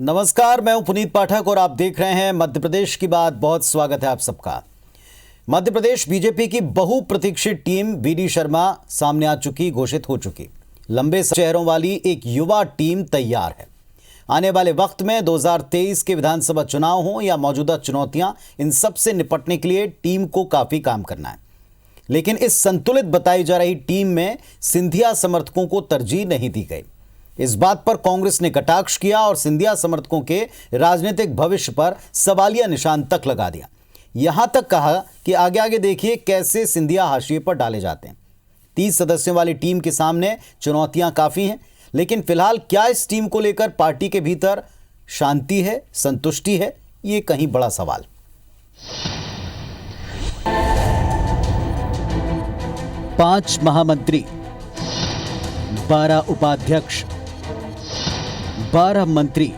नमस्कार, मैं हूं पुनीत पाठक और आप देख रहे हैं मध्य प्रदेश की बात। बहुत स्वागत है आप सबका। मध्य प्रदेश बीजेपी की बहुप्रतीक्षित टीम वीडी शर्मा सामने आ चुकी, घोषित हो चुकी। लंबे चेहरों वाली एक युवा टीम तैयार है। आने वाले वक्त में 2023 के विधानसभा चुनाव हों या मौजूदा चुनौतियां, इन सब से निपटने के लिए टीम को काफी काम करना है। लेकिन इस संतुलित बताई जा रही टीम में सिंधिया समर्थकों को तरजीह नहीं दी गई। इस बात पर कांग्रेस ने कटाक्ष किया और सिंधिया समर्थकों के राजनीतिक भविष्य पर सवालिया निशान तक लगा दिया। यहां तक कहा कि आगे आगे देखिए कैसे सिंधिया हाशिए पर डाले जाते हैं। 30 सदस्यों वाली टीम के सामने चुनौतियां काफी हैं, लेकिन फिलहाल क्या इस टीम को लेकर पार्टी के भीतर शांति है, संतुष्टि है, ये कहीं बड़ा सवाल। पांच महामंत्री, 12 उपाध्यक्ष, 12 मंत्री,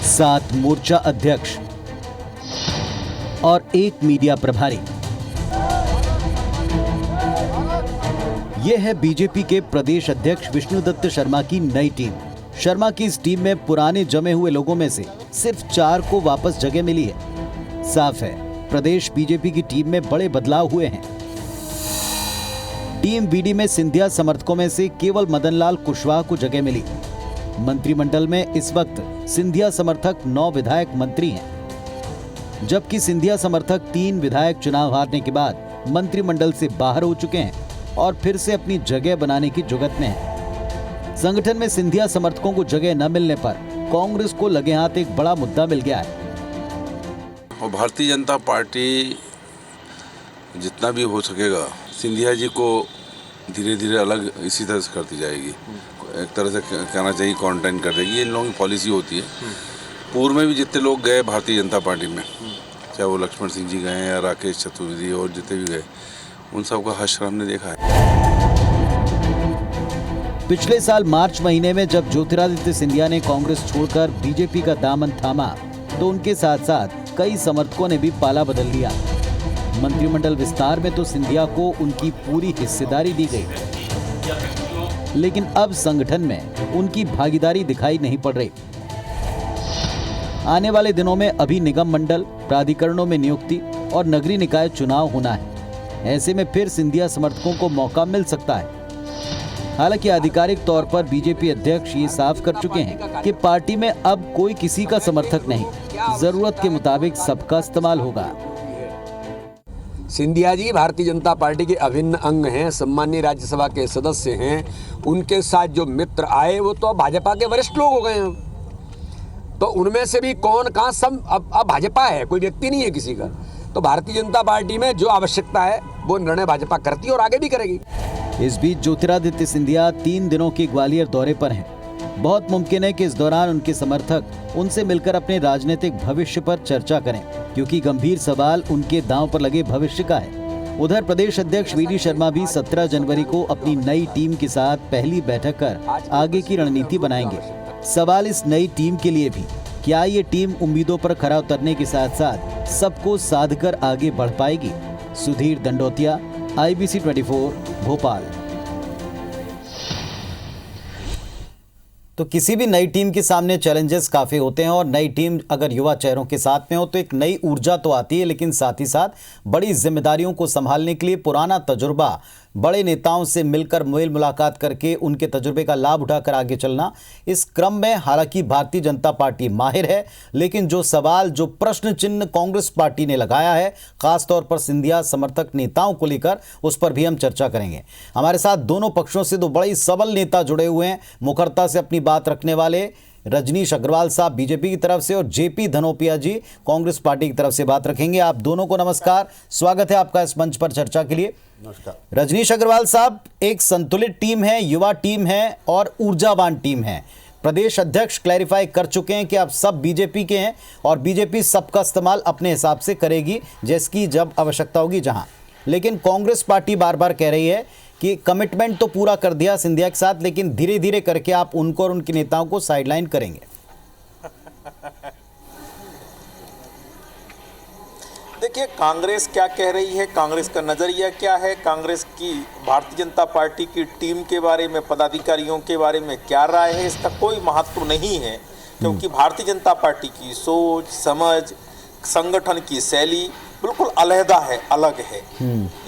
7 मोर्चा अध्यक्ष और 1 मीडिया प्रभारी। यह है बीजेपी के प्रदेश अध्यक्ष विष्णुदत्त शर्मा की नई टीम। शर्मा की इस टीम में पुराने जमे हुए लोगों में से सिर्फ 4 को वापस जगह मिली है। साफ है, प्रदेश बीजेपी की टीम में बड़े बदलाव हुए हैं। टीम बीडी में सिंधिया समर्थकों में से केवल मदनलाल कुशवाहा को जगह मिली। मंत्रिमंडल में इस वक्त सिंधिया समर्थक 9 विधायक मंत्री हैं, जबकि सिंधिया समर्थक 3 विधायक चुनाव हारने के बाद मंत्रिमंडल से बाहर हो चुके हैं और फिर से अपनी जगह बनाने की जुगत में हैं। संगठन में सिंधिया समर्थकों को जगह न मिलने पर कांग्रेस को लगे हाथ एक बड़ा मुद्दा मिल गया है। और भारतीय जनता पार्टी जितना भी हो सकेगा सिंधिया जी को धीरे धीरे अलग इसी तरह से करती जाएगी। एक तरह से कहना चाहिए क्वारंटाइन कर देगी। ये इन लोगों की पॉलिसी होती है। पूर्व में भी जितने लोग गए भारतीय जनता पार्टी में, चाहे वो लक्ष्मण सिंह जी गए या राकेश चतुर्वेदी और जितने भी गए, उन सबका हश्र हमने देखा है। पिछले साल मार्च महीने में जब ज्योतिरादित्य सिंधिया ने कांग्रेस छोड़कर बीजेपी का दामन थामा, तो उनके साथ साथ कई समर्थकों ने भी पाला बदल लिया। मंत्रिमंडल विस्तार में तो सिंधिया को उनकी पूरी हिस्सेदारी दी गई, लेकिन अब संगठन में उनकी भागीदारी दिखाई नहीं पड़ रही। आने वाले दिनों में अभी निगम मंडल, प्राधिकरणों में नियुक्ति और नगरीय निकाय चुनाव होना है। ऐसे में फिर सिंधिया समर्थकों को मौका मिल सकता है। हालांकि आधिकारिक तौर पर बीजेपी अध्यक्ष ये साफ कर चुके हैं कि पार्टी में अब कोई किसी का समर्थक नहीं, जरूरत के मुताबिक सबका इस्तेमाल होगा। सिंधिया जी भारतीय जनता पार्टी के अभिन्न अंग हैं, सम्मानीय राज्यसभा के सदस्य हैं। उनके साथ जो मित्र आए वो तो भाजपा के वरिष्ठ लोग हो गए हैं। तो उनमें से भी कौन कहाँ सब अब भाजपा है, कोई व्यक्ति नहीं है किसी का। तो भारतीय जनता पार्टी में जो आवश्यकता है वो निर्णय भाजपा करती है और आगे भी करेगी। इस बीच ज्योतिरादित्य सिंधिया 3 दिनों के ग्वालियर दौरे पर हैं। बहुत मुमकिन है कि इस दौरान उनके समर्थक उनसे मिलकर अपने राजनीतिक भविष्य पर चर्चा करें, क्योंकि गंभीर सवाल उनके दांव पर लगे भविष्य का है। उधर प्रदेश अध्यक्ष वीडी शर्मा भी 17 जनवरी को अपनी नई टीम के साथ पहली बैठक कर आगे की रणनीति बनाएंगे। सवाल इस नई टीम के लिए भी, क्या ये टीम उम्मीदों पर खरा उतरने के साथ साथ सबको साध कर आगे बढ़ पाएगी? सुधीर दंडोतिया, IBC 24, भोपाल। तो किसी भी नई टीम के सामने चैलेंजेस काफ़ी होते हैं और नई टीम अगर युवा चेहरों के साथ में हो तो एक नई ऊर्जा तो आती है, लेकिन साथ ही साथ बड़ी जिम्मेदारियों को संभालने के लिए पुराना तजुर्बा, बड़े नेताओं से मिलकर मेल मुलाकात करके उनके तजुर्बे का लाभ उठाकर आगे चलना। इस क्रम में हालांकि भारतीय जनता पार्टी माहिर है, लेकिन जो सवाल, जो प्रश्न चिन्ह कांग्रेस पार्टी ने लगाया है, खासतौर पर सिंधिया समर्थक नेताओं को लेकर, उस पर भी हम चर्चा करेंगे। हमारे साथ दोनों पक्षों से 2 बड़े सबल नेता जुड़े हुए हैं। मुखरता से अपनी बात रखने वाले रजनीश अग्रवाल साहब बीजेपी की तरफ से और जेपी धनोपिया जी कांग्रेस पार्टी की तरफ से बात रखेंगे। आप दोनों को नमस्कार, स्वागत है आपका इस मंच पर चर्चा के लिए। नमस्कार। रजनीश अग्रवाल साहब, एक संतुलित टीम है, युवा टीम है और ऊर्जावान टीम है। प्रदेश अध्यक्ष क्लैरिफाई कर चुके हैं कि आप सब बीजेपी के हैं और बीजेपी सबका इस्तेमाल अपने हिसाब से करेगी, जिसकी जब आवश्यकता होगी जहां। लेकिन कांग्रेस पार्टी बार बार कह रही है कि कमिटमेंट तो पूरा कर दिया सिंधिया के साथ, लेकिन धीरे धीरे करके आप उनको और उनके नेताओं को साइडलाइन करेंगे। देखिए, कांग्रेस क्या कह रही है, कांग्रेस का नज़रिया क्या है, कांग्रेस की भारतीय जनता पार्टी की टीम के बारे में, पदाधिकारियों के बारे में क्या राय है, इसका कोई महत्व नहीं है। क्योंकि भारतीय जनता पार्टी की सोच समझ संगठन की शैली बिल्कुल अलहदा है, अलग है।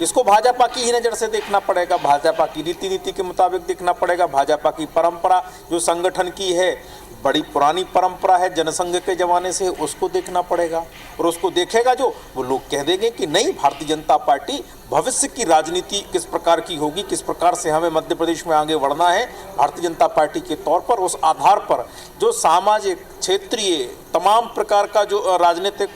इसको भाजपा की ही नज़र से देखना पड़ेगा, भाजपा की रीति नीति के मुताबिक देखना पड़ेगा। भाजपा की परंपरा जो संगठन की है, बड़ी पुरानी परंपरा है, जनसंघ के ज़माने से, उसको देखना पड़ेगा। और उसको देखेगा जो, वो लोग कह देंगे कि नहीं, भारतीय जनता पार्टी भविष्य की राजनीति किस प्रकार की होगी, किस प्रकार से हमें मध्य प्रदेश में आगे बढ़ना है, भारतीय जनता पार्टी के तौर पर उस आधार पर जो सामाजिक क्षेत्रीय तमाम प्रकार का जो राजनीतिक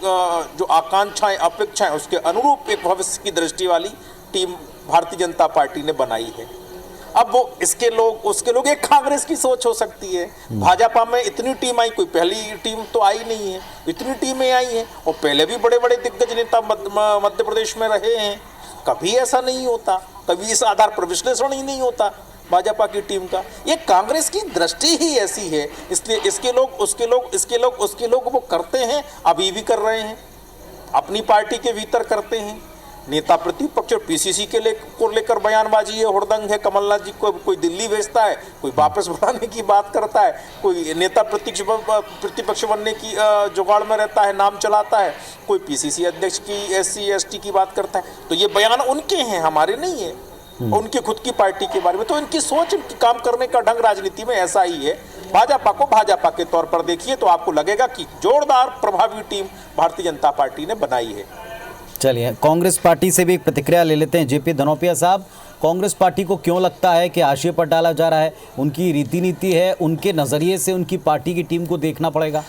जो आकांक्षाएं अपेक्षाएं, उसके अनुरूप एक भविष्य की दृष्टि वाली टीम भारतीय जनता पार्टी ने बनाई है। अब वो इसके लोग उसके लोग, एक कांग्रेस की सोच हो सकती है। भाजपा में इतनी टीम आई, कोई पहली टीम तो आई नहीं है, इतनी टीमें आई हैं और पहले भी बड़े बड़े दिग्गज नेता मध्य प्रदेश में रहे हैं। कभी ऐसा नहीं होता, कभी इस आधार पर विश्लेषण ही नहीं होता भाजपा की टीम का। ये कांग्रेस की दृष्टि ही ऐसी है, इसलिए इसके लोग वो करते हैं, अभी भी कर रहे हैं, अपनी पार्टी के भीतर करते हैं। नेता प्रतिपक्ष और पीसीसी को लेकर बयानबाजी है, हुड़दंग है। कमलनाथ जी को कोई दिल्ली भेजता है, कोई वापस बुलाने की बात करता है, कोई नेता प्रतिपक्ष बनने की जुगाड़ में रहता है, नाम चलाता है, कोई पीसीसी अध्यक्ष की SC ST की बात करता है। तो ये बयान उनके हैं, हमारे नहीं है, उनकी खुद की पार्टी के बारे में। तो इनकी सोच, इनकी काम करने का ढंग राजनीति में ऐसा ही है। भाजपा को भाजपा के तौर पर देखिए तो आपको लगेगा कि जोरदार प्रभावी टीम भारतीय जनता पार्टी ने बनाई है। चलिए, कांग्रेस पार्टी से भी एक प्रतिक्रिया ले लेते हैं। JP धनोपिया साहब, कांग्रेस पार्टी को क्यों लगता है कि हाशिए पर डाला जा रहा है? उनकी रीति नीति है, उनके नज़रिए से उनकी पार्टी की टीम को देखना पड़ेगा।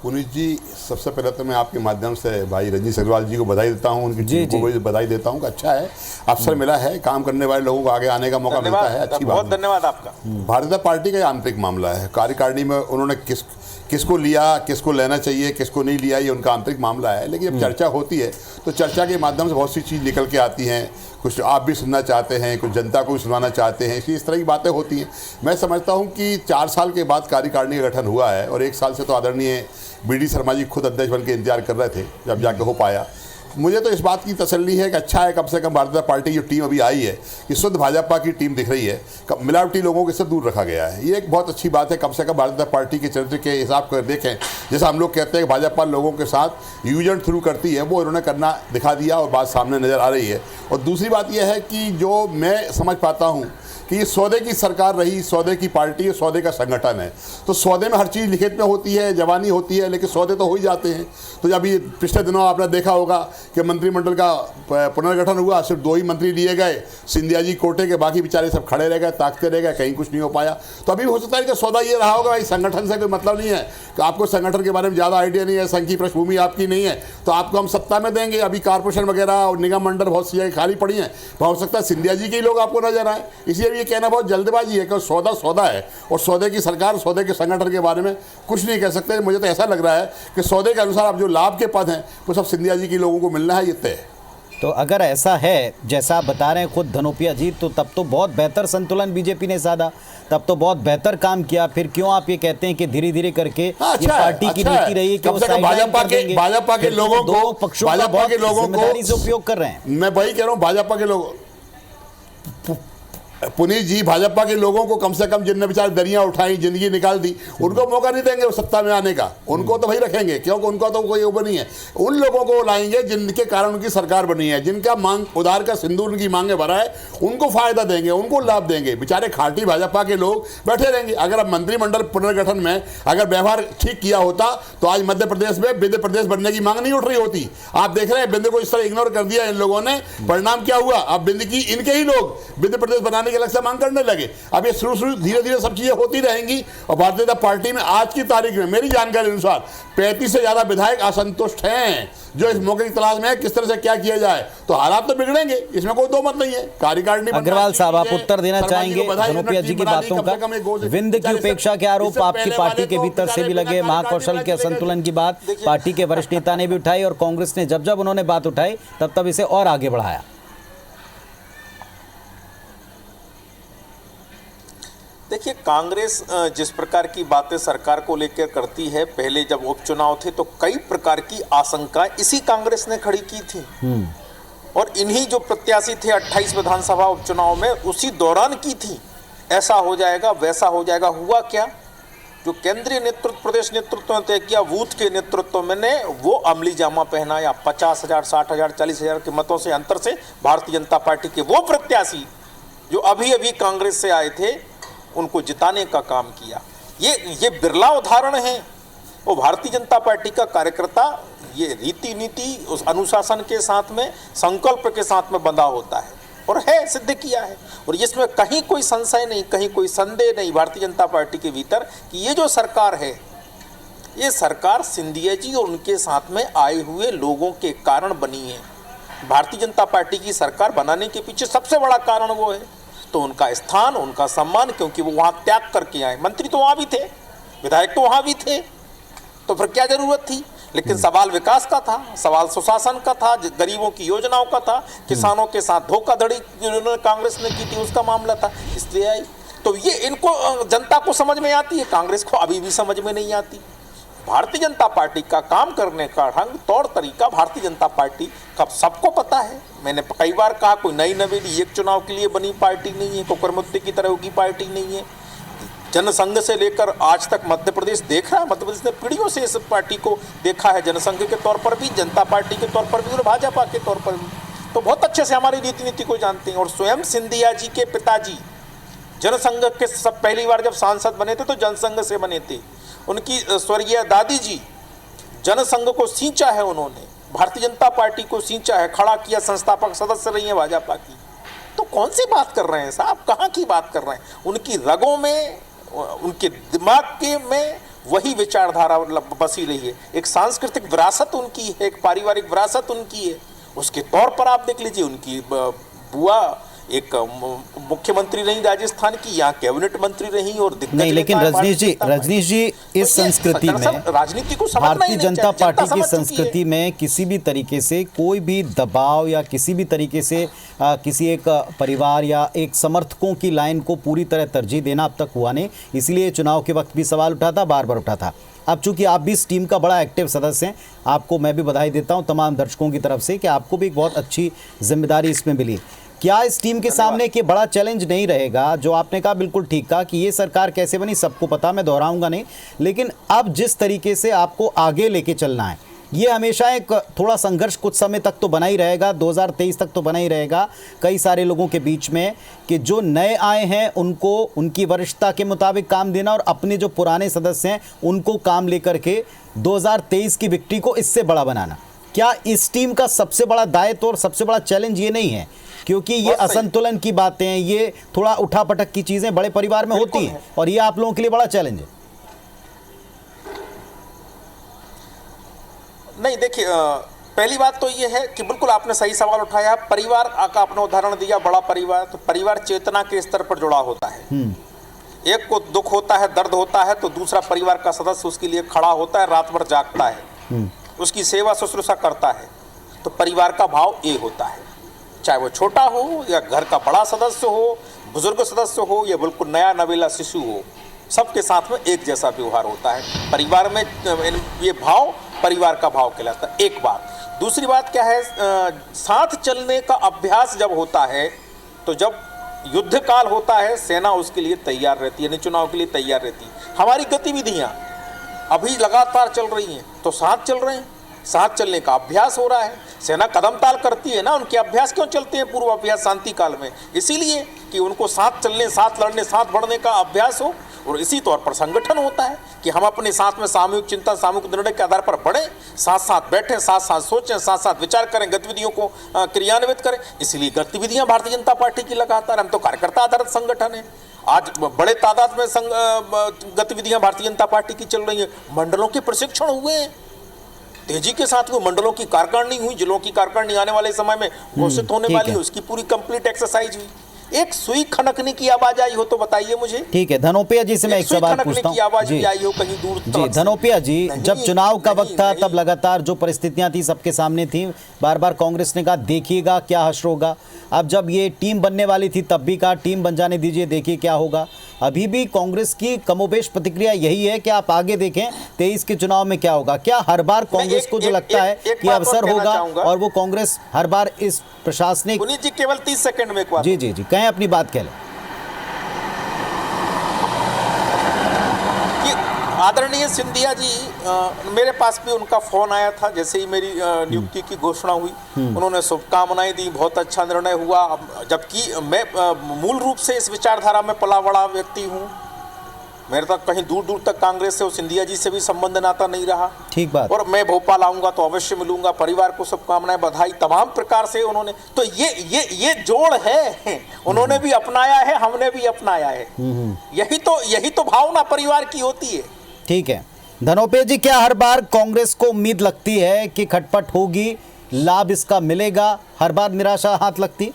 पुनीत जी, सबसे पहले तो मैं आपके माध्यम से भाई रजनीश अग्रवाल जी को बधाई देता हूं, उनकी टीम को भी बधाई देता हूं कि अच्छा है, अवसर मिला है, काम करने वाले लोगों को आगे आने का मौका मिलता है, अच्छी बात। बहुत धन्यवाद आपका। भारतीय जनता पार्टी का आंतरिक मामला है। कार्यकारिणी में उन्होंने किसको लिया, किसको लेना चाहिए, किसको नहीं लिया, ये उनका आंतरिक मामला है। लेकिन जब चर्चा होती है तो चर्चा के माध्यम से बहुत सी चीज़ निकल के आती हैं, कुछ आप भी सुनना चाहते हैं, कुछ जनता को भी सुनाना चाहते हैं, इस तरह की बातें होती हैं। मैं समझता हूं कि 4 साल के बाद कार्यकारिणी का गठन हुआ है और 1 साल से तो आदरणीय BD शर्मा जी खुद अध्यक्ष बन के इंतजार कर रहे थे, जब जाके हो पाया। मुझे तो इस बात की तसल्ली है कि अच्छा है, कम से कम भारतीय जनता पार्टी की जो टीम अभी आई है, ये शुद्ध भाजपा की टीम दिख रही है, मिलावटी लोगों को इससे दूर रखा गया है। ये एक बहुत अच्छी बात है। कम से कम भारतीय जनता पार्टी के चरित्र के हिसाब कर देखें, जैसा हम लोग कहते हैं कि भाजपा लोगों के साथ यूज एंड थ्रू करती है, वो इन्होंने करना दिखा दिया और बात सामने नज़र आ रही है। और दूसरी बात यह है कि जो मैं समझ पाता हूँ कि ये सौदे की सरकार रही, सौदे की पार्टी, सौदे का संगठन है। तो सौदे में हर चीज़ लिखित में होती है, जवानी होती है, लेकिन सौदे तो हो ही जाते हैं। तो जब ये पिछले दिनों आपने देखा होगा कि मंत्रिमंडल का पुनर्गठन हुआ, सिर्फ 2 ही मंत्री लिए गए, सिंधिया जी कोटे के, बाकी बेचारे सब खड़े रह गए, ताकते रह गए, कहीं कुछ नहीं हो पाया। तो अभी हो सकता है कि सौदा ये रहा होगा, भाई संगठन से कोई मतलब नहीं है कि आपको संगठन के बारे में ज़्यादा आइडिया नहीं है, संघ की पृष्ठभूमि आपकी नहीं है, तो आपको हम सत्ता में देंगे। अभी कारपोरेशन वगैरह और निगम मंडल बहुत सी जगह खाली पड़ी हैं, हो सकता है सिंधिया जी के ही लोग आपको नजर आए। इसलिए ये कहना बहुत जल्दबाजी है कि सौदा सौदा है और सौदे की सरकार, सौदे के संगठन के बारे में कुछ नहीं कह सकते। मुझे तो ऐसा लग रहा है कि सौदे के अनुसार अब जो लाभ के पद हैं वो सब सिंधिया जी के लोगों को मिलना है, ये तय है। तो अगर ऐसा है जैसा आप बता रहे हैं खुद धनोपिया जी, तो तब तो बहुत बेहतर संतुलन बीजेपी ने साधा, तब तो बहुत बेहतर काम किया। फिर क्यों आप ये कहते हैं कि धीरे धीरे करके ये पार्टी की नीति रही है कि वो भाजपा के लोगों को, पक्षों का बहुत जिम्मेदारी से उपयोग कर रहे हैं। मैं वही कह रहा हूँ, भाजपा के लोग, पुनीत जी, भाजपा के लोगों को कम से कम जिनने बेचारे दरियां उठाई, जिंदगी निकाल दी, उनको मौका नहीं देंगे वो सत्ता में आने का। उनको तो वही रखेंगे, क्योंकि उनका तो कोई वो नहीं है। उन लोगों को लाएंगे जिनके कारण उनकी सरकार बनी है, जिनका मांग, उधार का सिंदूर उनकी मांगे भरा है, उनको फायदा देंगे, उनको लाभ देंगे। बेचारे खाटी भाजपा के लोग बैठे रहेंगे। अगर अब मंत्रिमंडल पुनर्गठन में अगर व्यवहार ठीक किया होता तो आज मध्य प्रदेश में विंध्य प्रदेश बनने की मांग नहीं उठ रही होती। आप देख रहे हैं विंध्य को इस तरह इग्नोर कर दिया इन लोगों ने, परिणाम क्या हुआ? अब विंध्य की इनके ही लोग विंध्य प्रदेश बनाने के अलग से मांग करने लगे। अब ये शुरू धीरे धीरे सब चीजें होती रहेंगी। और भारतीय जनता पार्टी में आज की तारीख में मेरी जानकारी अनुसार 35 से ज्यादा विधायक असंतुष्ट हैं, जो इस मौके की तलाश में है किस तरह से क्या किया जाए। तो हालात तो बिगड़ेंगे, इसमें कोई दो मत नहीं है। कार्यकारिणी अग्रवाल साहब, आप उत्तर देना चाहेंगे धनोपिया जी की बातों का? विंध्य की उपेक्षा के आरोप आपकी पार्टी के भीतर से भी लगे, महाकौशल के असंतुलन की बात पार्टी के वरिष्ठ नेता ने भी उठाई और कांग्रेस ने जब जब उन्होंने बात उठाई तब तब इसे और आगे बढ़ाया। देखिए, कांग्रेस जिस प्रकार की बातें सरकार को लेकर करती है, पहले जब उपचुनाव थे तो कई प्रकार की आशंकाएं इसी कांग्रेस ने खड़ी की थी और इन्हीं जो प्रत्याशी थे 28 विधानसभा उपचुनाव में उसी दौरान की थी ऐसा हो जाएगा, वैसा हो जाएगा। हुआ क्या? जो केंद्रीय नेतृत्व, प्रदेश नेतृत्व ने तय किया, बूथ के नेतृत्व में ने वो अमली जामा पहनाया। 50,000, 60,000, 40,000 के मतों से अंतर से भारतीय जनता पार्टी के वो प्रत्याशी जो अभी अभी कांग्रेस से आए थे, उनको जिताने का काम किया। ये बिरला उदाहरण है। वो भारतीय जनता पार्टी का कार्यकर्ता ये रीति नीति उस अनुशासन के साथ में, संकल्प के साथ में बंधा होता है, और है, सिद्ध किया है। और इसमें कहीं कोई संशय नहीं, कहीं कोई संदेह नहीं भारतीय जनता पार्टी के भीतर कि ये जो सरकार है, ये सरकार सिंधिया जी और उनके साथ में आए हुए लोगों के कारण बनी है। भारतीय जनता पार्टी की सरकार बनाने के पीछे सबसे बड़ा कारण वो है। तो उनका स्थान, उनका सम्मान, क्योंकि वो वहाँ त्याग करके आए। मंत्री तो वहाँ भी थे, विधायक तो वहाँ भी थे, तो फिर क्या जरूरत थी? लेकिन सवाल विकास का था, सवाल सुशासन का था, गरीबों की योजनाओं का था, किसानों के साथ धोखाधड़ी जो कांग्रेस ने की थी उसका मामला था, इसलिए आई। तो ये इनको जनता को समझ में आती है, कांग्रेस को अभी भी समझ में नहीं आती। भारतीय जनता पार्टी का काम करने का ढंग, तौर तरीका भारतीय जनता पार्टी का सबको पता है। मैंने कई बार कहा, कोई नई नवेली एक चुनाव के लिए बनी पार्टी नहीं है, कुकर मुद्दे की तरह की पार्टी नहीं है। जनसंघ से लेकर आज तक मध्य प्रदेश देख रहा है, मध्य प्रदेश ने पीढ़ियों से इस पार्टी को देखा है, जनसंघ के तौर पर भी, जनता पार्टी के तौर पर भी और भाजपा के तौर पर भी। तो बहुत अच्छे से हमारी रीति नीति को जानते हैं। और स्वयं सिंधिया जी के पिताजी जनसंघ के सब पहली बार जब सांसद बने थे तो जनसंघ से बने थे। उनकी स्वर्गीय दादी जी जनसंघ को सींचा है, उन्होंने भारतीय जनता पार्टी को सींचा है, खड़ा किया, संस्थापक सदस्य रही है भाजपा की। तो कौन सी बात कर रहे हैं साहब, कहाँ की बात कर रहे हैं? उनकी रगों में, उनके दिमाग के में वही विचारधारा बसी रही है। एक सांस्कृतिक विरासत उनकी है, एक पारिवारिक विरासत उनकी है। उसके तौर पर आप देख लीजिए, उनकी बुआ एक मुख्यमंत्री रही राजस्थान की, यहाँ कैबिनेट मंत्री रही और नहीं, लेकिन रजनीश जी इस संस्कृति में, राजनीति को भारतीय जनता पार्टी की संस्कृति में किसी भी तरीके से कोई भी दबाव या किसी भी तरीके से किसी एक परिवार या एक समर्थकों की लाइन को पूरी तरह तरजीह देना अब तक हुआ नहीं। इसलिए चुनाव के वक्त भी सवाल उठा था, बार बार उठा था। अब चूंकि आप भी इस टीम का बड़ा एक्टिव सदस्य हैं, आपको मैं भी बधाई देता हूं तमाम दर्शकों की तरफ से कि आपको भी एक बहुत अच्छी जिम्मेदारी इसमें मिली। क्या इस टीम के सामने एक बड़ा चैलेंज नहीं रहेगा, जो आपने कहा बिल्कुल ठीक कहा कि ये सरकार कैसे बनी सबको पता, मैं दोहराऊंगा नहीं, लेकिन अब जिस तरीके से आपको आगे लेके चलना है, ये हमेशा एक थोड़ा संघर्ष कुछ समय तक तो बना ही रहेगा, 2023 तक तो बना ही रहेगा कई सारे लोगों के बीच में, कि जो नए आए हैं उनको उनकी वरिष्ठता के मुताबिक काम देना और अपने जो पुराने सदस्य हैं उनको काम लेकर के 2023 की विक्ट्री को इससे बड़ा बनाना। क्या इस टीम का सबसे बड़ा दायित्व और सबसे बड़ा चैलेंज ये नहीं है? क्योंकि ये असंतुलन की बातें हैं, ये थोड़ा उठापटक की चीज़ें बड़े परिवार में होती हैं, और ये आप लोगों के लिए बड़ा चैलेंज है। नहीं, देखिए, पहली बात तो ये है कि बिल्कुल आपने सही सवाल उठाया। परिवार का आपने उदाहरण दिया, बड़ा परिवार, तो परिवार चेतना के स्तर पर जुड़ा होता है। एक को दुख होता है, दर्द होता है, तो दूसरा परिवार का सदस्य उसके लिए खड़ा होता है, रात भर जागता है, उसकी सेवा शुश्रूषा करता है। तो परिवार का भाव एक होता है, चाहे वो छोटा हो या घर का बड़ा सदस्य हो, बुजुर्ग सदस्य हो या बिल्कुल नया नवेला शिशु हो, सबके साथ में एक जैसा व्यवहार होता है। परिवार में ये भाव परिवार का भाव कहलाता है। एक बात। दूसरी बात क्या है, साथ चलने का अभ्यास जब होता है, तो जब युद्ध काल होता है, सेना उसके लिए तैयार रहती है, चुनाव के लिए तैयार रहती है। हमारी गतिविधियाँ अभी लगातार चल रही हैं, तो साथ चल रहे हैं, साथ चलने का अभ्यास हो रहा है। सेना कदम ताल करती है ना, उनके अभ्यास क्यों चलते हैं पूर्व अभ्यास शांति काल में? इसीलिए कि उनको साथ चलने, साथ लड़ने, साथ बढ़ने का अभ्यास हो। और इसी तौर पर संगठन होता है कि हम अपने साथ में सामूहिक चिंतन, सामूहिक निर्णय के आधार पर बढ़ें, साथ साथ बैठें, साथ साथ सोचें, साथ साथ विचार करें, गतिविधियों को क्रियान्वित करें। इसलिए गतिविधियां भारतीय जनता पार्टी की लगातार, हम तो कार्यकर्ता आधारित संगठन है। आज बड़े तादाद में गतिविधियां भारतीय जनता पार्टी की चल रही हैं। मंडलों के प्रशिक्षण हुए हैं तेजी के साथ, वो मंडलों की कार्यकारिणी हुई, जिलों की कार्यकारिणी आने वाले समय में घोषित होने वाली है, उसकी पूरी कंप्लीट एक्सरसाइज हुई। एक सुई खनकने की आवाज आई हो तो बताइए मुझे। ठीक है, धनोपिया जी से मैं एक सवाल पूछता हूँ। आवाज भी आई हो कहीं दूर जी, धनोपिया जी, जब चुनाव का वक्त था तब लगातार जो परिस्थितियां थी सबके सामने थी, बार बार कांग्रेस ने कहा देखिएगा क्या हश्र होगा। अब जब ये टीम बनने वाली थी तब भी कहा टीम बन जाने दीजिए, देखिए क्या होगा। अभी भी कांग्रेस की कमोबेश प्रतिक्रिया यही है कि आप आगे देखें 23 के चुनाव में क्या होगा। क्या हर बार कांग्रेस को जो लगता है कि अवसर होगा और वो कांग्रेस हर बार इस प्रशासनिक जी केवल 30 सेकंड में जी जी जी कहें अपनी बात कह लें। आदरणीय सिंधिया जी, मेरे पास भी उनका फोन आया था जैसे ही मेरी नियुक्ति की घोषणा हुई। उन्होंने शुभकामनाएं दी, बहुत अच्छा निर्णय हुआ। जबकि मैं मूल रूप से इस विचारधारा में पला बड़ा व्यक्ति हूँ। मेरे तक कहीं दूर दूर तक कांग्रेस से और सिंधिया जी से भी संबंध नाता नहीं रहा। ठीक बात। और मैं भोपाल आऊंगा तो अवश्य मिलूंगा। परिवार को शुभकामनाएं, बधाई तमाम प्रकार से उन्होंने, तो ये जोड़ है। उन्होंने भी अपनाया है, हमने भी अपनाया है। यही तो भावना परिवार की होती है। ठीक है धनोपे जी, क्या हर बार कांग्रेस को उम्मीद लगती है कि खटपट होगी, लाभ इसका मिलेगा, हर बार निराशा हाथ लगती?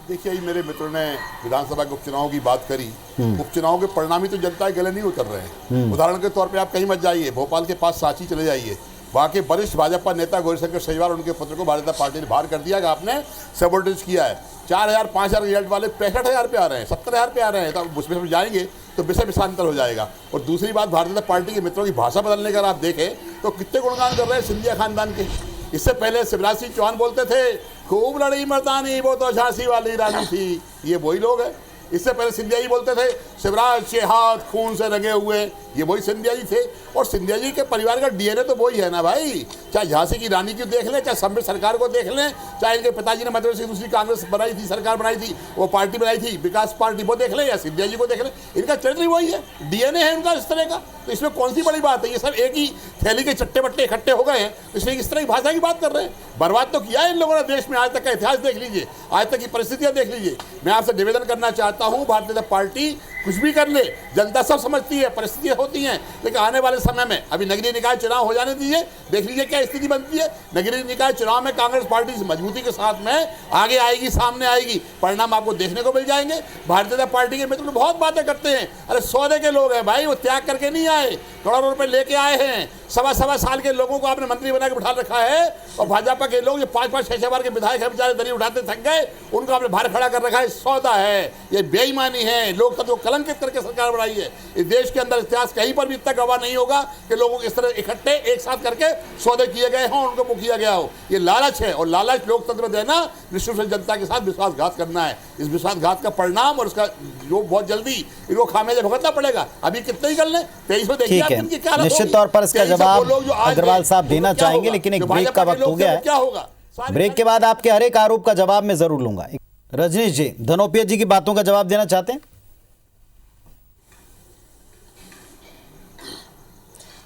देखिए, मेरे मित्रों ने विधानसभा के उपचुनाव की बात करी। उपचुनाव के परिणाम ही तो जनता के गले नहीं उतर रहे हैं। उदाहरण के तौर पे आप कहीं मत जाइए, भोपाल के पास सांची चले जाइए, वहाँ के वरिष्ठ भाजपा नेता गौरीशंकर शेजवार उनके पुत्र को भारतीय जनता पार्टी ने बाहर कर दिया कि आपने सबोर्डिनेट किया है। 4,000 5,000 रिजल्ट वाले 65,000 पे आ रहे हैं, 70,000 पे आ रहे हैं। तो उसमें हम जाएंगे तो विषय विषांतर हो जाएगा। और दूसरी बात, भारतीय जनता पार्टी के मित्रों की भाषा बदलने का आप देखें तो कितने गुणगान कर रहे हैं सिंधिया खानदान के। इससे पहले शिवराज सिंह चौहान बोलते थे खूब लड़ी मर्दानी, वो तो झांसी वाली रानी थी। ये वही लोग हैं। इससे पहले सिंधिया जी बोलते थे शिवराज के हाथ खून से रंगे हुए, ये वही सिंधिया जी थे। और सिंधिया जी के परिवार का डीएनए तो वही है ना भाई। चाहे झांसी की रानी की देख लें, चाहे सम्मिश्र सरकार को देख लें, चाहे इनके पिताजी ने मध्य प्रदेश की दूसरी कांग्रेस बनाई थी, सरकार बनाई थी, वो पार्टी बनाई थी विकास पार्टी, वो देख लें, या सिंधिया जी को देख लें, इनका चरित्र वही है, डीएनए है उनका इस तरह का। तो इसमें कौन सी बड़ी बात है? ये सब एक ही थैली के चट्टे बट्टे इकट्ठे हो गए हैं, इसलिए इस तरह की भाषा की बात कर रहे हैं। बर्बाद तो किया है इन लोगों ने देश में। आज तक का इतिहास देख लीजिए, आज तक की परिस्थितियां देख लीजिए। मैं आपसे निवेदन करना चाहता हूं, भारतीय जनता पार्टी कुछ भी कर ले, जनता सब समझती है, परिस्थितियां होती हैं, लेकिन आने वाले समय में अभी नगरीय निकाय चुनाव हो जाने दीजिए, देख लीजिए क्या स्थिति बनती है। नगरीय निकाय चुनाव में कांग्रेस पार्टी से मजबूती के साथ में आगे आएगी, सामने आएगी, परिणाम आपको देखने को मिल जाएंगे। भारतीय जनता पार्टी के मित्र बहुत बातें करते हैं, अरे सौदे के लोग हैं भाई, वो त्याग करके नहीं आए, करोड़ों रुपए लेके आए हैं। 1.25 साल के लोगों को आपने मंत्री बना के बिठा रखा है, और भाजपा के लोग जो 5-5 6-6 बार के विधायक हैं, बेचारे दरी उठाते थक गए, उनको आपने बाहर खड़ा कर रखा है। सौदा है, ये बेईमानी है, लोकतंत्र को कलंकित करके सरकार बनाई है। इस देश के अंदर इतिहास कहीं पर भी इतना गवाह नहीं होगा कि लोगों को इस तरह इकट्ठे एक साथ करके सौदे किए गए हों, उनको वो किया गया हो। ये लालच है, और लालच लोकतंत्र में देना निश्चित रूप से जनता के साथ विश्वासघात करना है। इस विश्वासघात का परिणाम और उसका जो बहुत जल्दी इनको खामियाजा भुगतना पड़ेगा। अभी कितने ही कर लें, 23 में देखिए निश्चित तौर पर इसका जवाब अग्रवाल साहब देना चाहेंगे, लेकिन एक ब्रेक का वक्त हो गया है। क्या होगा ब्रेक के बाद आपके हर एक आरोप का जवाब मैं जरूर लूंगा। रजनीश जी, धनोपिया जी की बातों का जवाब देना चाहते हैं?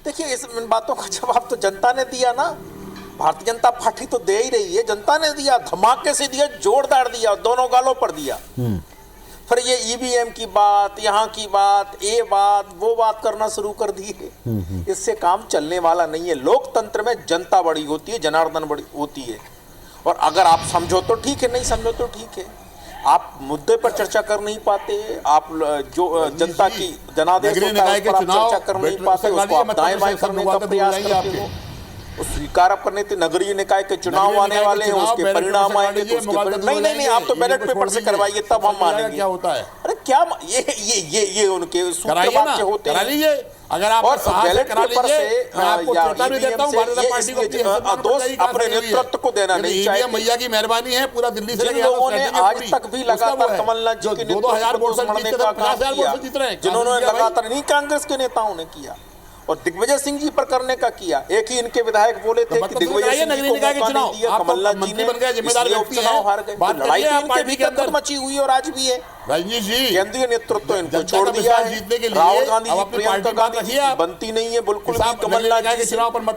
देखिए, इन बातों का जवाब तो जनता ने दिया ना। भारतीय जनता पार्टी तो दे ही रही है, जनता ने दिया, धमाके से दिया, जोरदार दिया, दोनों गालों पर दिया। फिर ये ईवीएम की बात, यहाँ की बात, ये बात, वो बात करना शुरू कर दी है। इससे काम चलने वाला नहीं है। लोकतंत्र में जनता बड़ी होती है, जनार्दन बड़ी होती है। और अगर आप समझो तो ठीक है, नहीं समझो तो ठीक है। आप मुद्दे पर चर्चा कर नहीं पाते, आप जो जनता की जनादेश होता है उस पर आप चर्चा कर नहीं पाते, उसको आप दाएं बाएं करने का प्रयास करते हो। स्वीकार आप करने थे, नगरीय निकाय के चुनाव आने वाले हैं, उसके परिणाम आएंगे तो उसके नहीं, आप तो बैलेट पेपर से करवाइए, तब हम मानेंगे। क्या होता है? अरे क्या ये उनके सूत्रवाक्य होते हैं। अगर आप बैलेट पेपर से दोष अपने नेतृत्व को देना नहीं चाहिए। मैया की मेहरबानी है, पूरा दिल्ली से जिन लोगों ने आज तक भी लगातार कमलनाथ जी के नेतृत्व को समझने का काम किया, जिन्होंने लगातार नहीं कांग्रेस के नेताओं ने किया, और दिग्विजय सिंह जी पर करने का किया। एक ही इनके विधायक बोले थे कि दिग्विजय सिंह जी को मौका नहीं दिया, कमलनाथ जी ने उपचुनाव हार गए। लड़ाई तो इनके भीतर खुद मची हुई और आज भी है। रजनीश जी, केंद्रीय नेतृत्व इनको छोड़ दिया है। जीतने के लिए राहुल गांधी जी, प्रियंका गांधी जी बनती नहीं है बिल्कुल भी कमलनाथ जी से।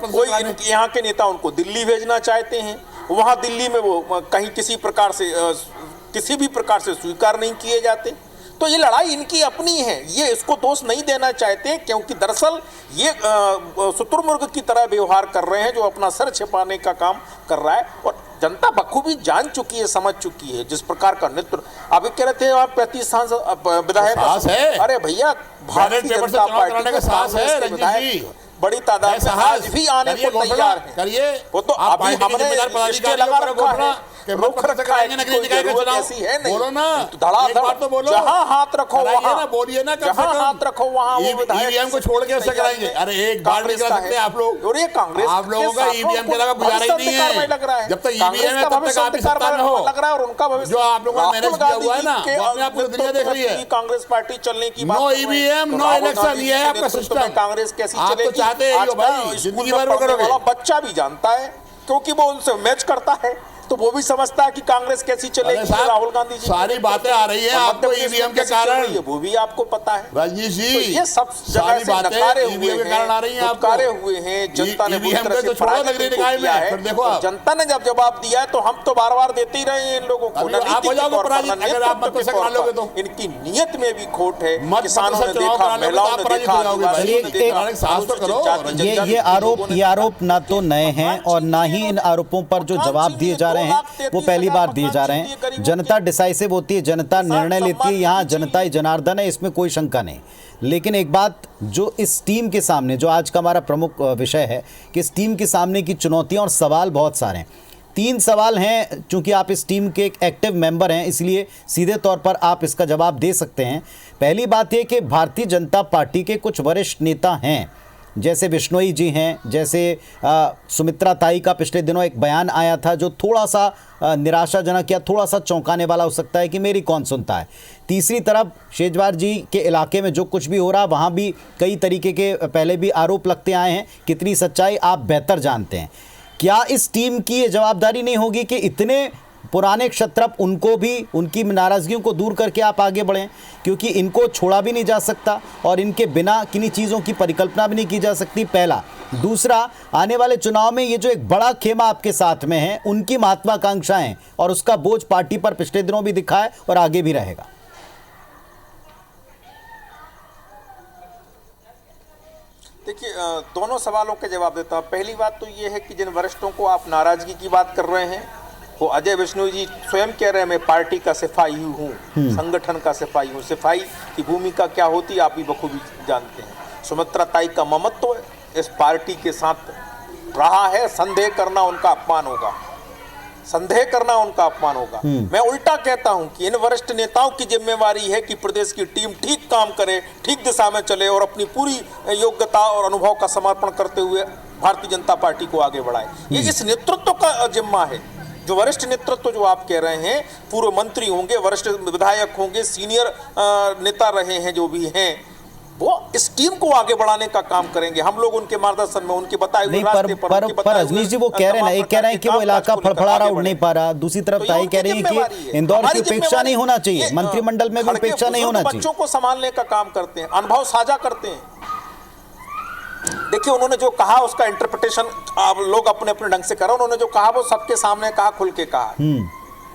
कोई यहाँ के नेता उनको दिल्ली भेजना चाहते हैं, वहाँ दिल्ली में वो कहीं किसी भी प्रकार से स्वीकार नहीं किए जाते। तो ये लड़ाई इनकी अपनी है, ये इसको दोष नहीं देना चाहते, क्योंकि दरअसल ये शुतुरमुर्ग की तरह व्यवहार कर रहे हैं, जो अपना सर छिपाने का काम कर रहा है। और जनता बखूबी जान चुकी है, समझ चुकी है जिस प्रकार का नेतृत्व। अभी कह रहे थे आप 35 विधायक है। अरे भैया, भारतीय जनता पार्टी के साथ है, बड़ी तादाद में आज भी आने को तैयार है। वो तो अभी हमने स्टे लगा रखा है, कि रोक मत रखा है, नगरीय निकाय का जरूरत चुनाव। ऐसी है नहीं। बोलो ना, तो धड़ाधड़, एक बार तो बोलो, जहां हाथ रखो कराइए वहां, ना, बोलिए ना, कम से जहां कम। हाथ रखो वहां वो विधायक ईवीएम को छोड़ के ऐसे कराएंगे? अरे एक बार नहीं करा सकते आप लोग, और ये कांग्रेस आप लोगों का ईवीएम के अलावा गुजारा ही नहीं है। लग रहा है जब तक ईवीएम है तब तक आप ही सत्ता में हो। लग रहा है, और उनका भविष्य जो आप लोगों ने मैनेज किया हुआ है ना, के वो अपने आप पूरी दुनिया देख रही है। कांग्रेस पार्टी चलने की नो ईवीएम नो इलेक्शन, ये है आपका सिस्टम। कांग्रेस कैसी आप तो चलेगी? चाहते हैं आज यो भाई, का जिंदगी स्कूल भर में वो पढ़ने करोगे। वाला बच्चा भी जानता है, क्योंकि वो उनसे मैच करता है, तो वो भी समझता है कि कांग्रेस कैसी चलेगी। अरे साहब, राहुल गांधी जी सारी बातें आ रही हैं और मध्य आपको प्रदेश में ईवीएम के कैसी चल कारण। रही है, वो भी आपको पता है। राजेश जी, तो ये सब जगह सारी से बातें नकारे हुए ईवीएम के कारण आ रही हैं हैं, आपको। नकारे हुए हैं, जनता ने बुरी ईवीएम तरह पे से तो छोड़ो पराजित नगरीय इनको निकाय किया में, है। फिर देखो और आप। जनता ने जब जवाब दिया है तो हम तो बार बार देते ही रहे हैं इन लोगों को। अभी आप हो जाओगे पराजित अगर आप मत से करा लोगे तो। इनकी नीयत में भी खोट है। मत किसानों से ने चुनाव देखा, करा लोगे तो महिलाओं आप ने पराजित देखा, हो जाओगे भाई। आदिवासियों ने देखा, एक साहस तो करो। अनुसूचित जाति ये जनजाति आरोप ना तो नए हैं और ना ही इन आरोपों पर जो जवाब दिए जा रहे हैं वो पहली बार दिए जा रहे हैं। जनता डिसाइसिव होती है, जनता निर्णय लेती है, यहाँ जनता ही जनार्दन है, इसमें कोई शंका नहीं। लेकिन एक बात जो इस टीम के सामने, जो आज का हमारा प्रमुख विषय है कि इस टीम के सामने की चुनौतियां और सवाल बहुत सारे हैं। 3 सवाल हैं, चूंकि आप इस टीम के एक एक्टिव मेंबर हैं इसलिए सीधे तौर पर आप इसका जवाब दे सकते हैं। पहली बात यह कि भारतीय जनता पार्टी के कुछ वरिष्ठ नेता हैं, जैसे बिश्नोई जी हैं, जैसे सुमित्रा ताई का पिछले दिनों एक बयान आया था जो थोड़ा सा निराशाजनक या थोड़ा सा चौंकाने वाला हो सकता है कि मेरी कौन सुनता है। तीसरी तरफ शेजवार जी के इलाके में जो कुछ भी हो रहा, वहाँ भी कई तरीके के पहले भी आरोप लगते आए हैं, कितनी सच्चाई आप बेहतर जानते हैं। क्या इस टीम की ये जवाबदारी नहीं होगी कि इतने पुराने क्षत्रप उनको भी, उनकी नाराज़गियों को दूर करके आप आगे बढ़ें, क्योंकि इनको छोड़ा भी नहीं जा सकता और इनके बिना किन्हीं चीज़ों की परिकल्पना भी नहीं की जा सकती, पहला। दूसरा, आने वाले चुनाव में ये जो एक बड़ा खेमा आपके साथ में है, उनकी महत्वाकांक्षाएं और उसका बोझ पार्टी पर पिछले दिनों भी दिखा है और आगे भी रहेगा। देखिए, दोनों सवालों के जवाब देता हूँ। पहली बात तो ये है कि जिन वरिष्ठों को आप नाराजगी की बात कर रहे हैं, वो अजय बिश्नोई जी स्वयं कह रहे हैं मैं पार्टी का सिपाही हूँ, संगठन का सिपाही हूँ। सिपाही की भूमिका क्या होती है आप भी बखूबी जानते हैं। सुमित्रा ताई का ममत्व इस पार्टी के साथ रहा है, संदेह करना उनका अपमान होगा, संदेह करना उनका अपमान होगा। मैं उल्टा कहता हूं कि इन वरिष्ठ नेताओं की जिम्मेवारी है कि प्रदेश की टीम ठीक काम करे, ठीक दिशा में चले और अपनी पूरी योग्यता और अनुभव का समर्पण करते हुए भारतीय जनता पार्टी को आगे बढ़ाए। ये इस नेतृत्व का जिम्मा है। जो वरिष्ठ नेतृत्व जो आप कह रहे हैं, पूर्व मंत्री होंगे, वरिष्ठ विधायक होंगे, सीनियर नेता रहे हैं, जो भी हैं, वो इस टीम को आगे बढ़ाने का काम करेंगे। हम लोग उनके मार्गदर्शन में, उनके बताए हुए रास्ते पर रजनीश जी वो कह रहे हैं ना, एक कह रहे हैं कि वो इलाका फड़फड़ा रहा, उड़ नहीं पा रहा, दूसरी तरफ ताई कह रही है कि इंदौर की उपेक्षा नहीं होना चाहिए, मंत्रिमंडल में भी उपेक्षा नहीं होना चाहिए। बच्चों को संभालने का काम करते हैं, अनुभव साझा करते हैं। देखिए, उन्होंने जो कहा उसका इंटरप्रिटेशन आप लोग अपने अपने ढंग से करो। उन्होंने जो कहा वो सबके सामने कहा, खुल के कहा।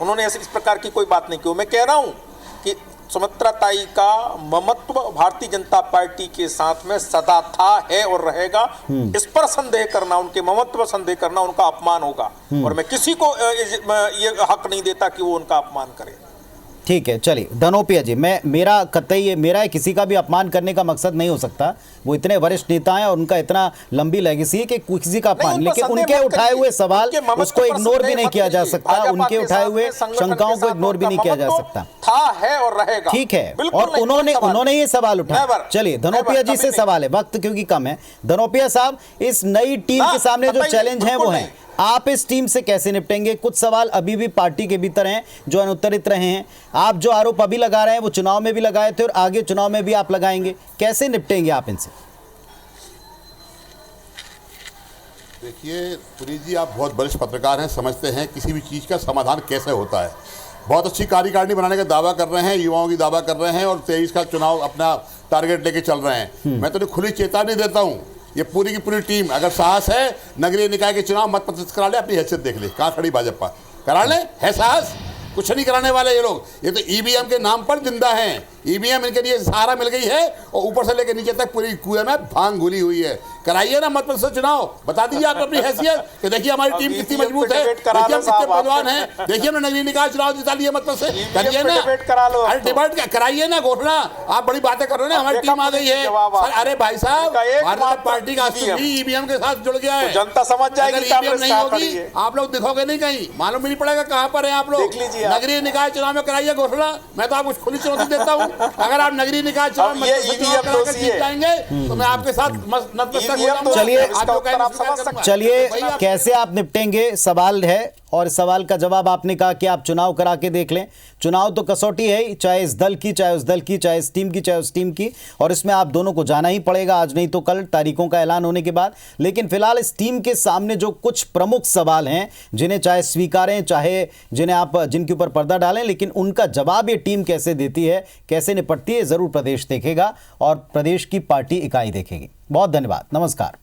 उन्होंने इस प्रकार की कोई बात नहीं की। मैं कह रहा हूं कि सुमित्रा ताई का ममत्व भारतीय जनता पार्टी के साथ में सदा था, है और रहेगा। इस पर संदेह करना, उनके ममत्व पर संदेह करना उनका अपमान होगा और मैं किसी को ये हक नहीं देता कि वो उनका अपमान करे। ठीक है, चलिए धनोपिया जी, मेरा किसी का भी अपमान करने का मकसद नहीं हो सकता। वो इतने वरिष्ठ नेता हैं और उनका इतना लंबी लेगेसी है कि किसी का अपमान, लेकिन उनके उठाए हुए सवाल उसको इग्नोर भी नहीं किया जा सकता, उनके उठाए हुए शंकाओं को इग्नोर भी नहीं किया जा सकता। था, है और रहेगा। ठीक है, और उन्होंने ये सवाल उठाया। चलिए धनोपिया जी से सवाल है, वक्त क्योंकि कम है। धनोपिया साहब, इस नई टीम के सामने जो चैलेंज है वो है, आप इस टीम से कैसे निपटेंगे? कुछ सवाल अभी भी पार्टी के भीतर हैं जो अनुत्तरित रहे हैं। आप जो आरोप अभी लगा रहे हैं वो चुनाव में भी लगाए थे और आगे चुनाव में भी आप लगाएंगे, कैसे निपटेंगे आप इनसे? देखिए पुनीत जी, आप बहुत वरिष्ठ पत्रकार हैं, समझते हैं किसी भी चीज़ का समाधान कैसे होता है। बहुत अच्छी कार्यकारिणी बनाने का दावा कर रहे हैं, युवाओं की दावा कर रहे हैं और 23 का चुनाव अपना टारगेट लेके चल रहे हैं। मैं तो खुली चेतावनी देता हूँ, ये पूरी की पूरी टीम अगर साहस है, नगरीय निकाय के चुनाव मत प्रतिशत करा ले, अपनी हैसियत देख ले, कहाँ खड़ी भाजपा, करा ले, है साहस? कुछ नहीं कराने वाले ये लोग। ये तो ईवीएम के नाम पर जिंदा हैं। ईवीएम इनके लिए सहारा मिल गई है और ऊपर से लेकर नीचे तक पूरी कुएं में भांग घुली हुई है। कराइए ना मत से चुनाव, बता दीजिए आप अपनी हैसियत कि देखिए हमारी टीम कितनी मजबूत है, देखिए हम कितने पहलवान हैं, देखिए हमने नगरीय निकाय चुनाव जिता लिए मत से। करिए ना, अरे डिबेट कराइए ना, घोषणा। आप बड़ी बातें कर रहे हो ना, हमारी टीम आ गई है। अरे भाई साहब, भारतीय जनता पार्टी का ईवीएम के साथ जुड़ गया है, जनता समझ जाएगी। ईवीएम नहीं होगी आप लोग दिखोगे नहीं, कहीं मालूम नहीं पड़ेगा कहाँ पर है आप लोग। नगरीय निकाय चुनाव में कराइए घोषणा, मैं तो आपको खुली चुनौती देता हूँ। अगर आप नगरीय निकाय चुनाव में जीत जाएंगे तो मैं आपके साथ चलिए कैसे आप निपटेंगे सवाल है, और इस सवाल का जवाब आपने कहा कि आप चुनाव करा के देख लें। चुनाव तो कसौटी है, चाहे इस दल की, चाहे उस दल की, चाहे इस टीम की, चाहे उस टीम की, और इसमें आप दोनों को जाना ही पड़ेगा, आज नहीं तो कल, तारीखों का ऐलान होने के बाद। लेकिन फिलहाल इस टीम के सामने जो कुछ प्रमुख सवाल हैं, जिन्हें चाहे स्वीकारें, चाहे जिन्हें आप जिनके ऊपर पर्दा डालें, लेकिन उनका जवाब ये टीम कैसे देती है, कैसे निपटती है, जरूर प्रदेश देखेगा और प्रदेश की पार्टी इकाई देखेगी। बहुत धन्यवाद, नमस्कार।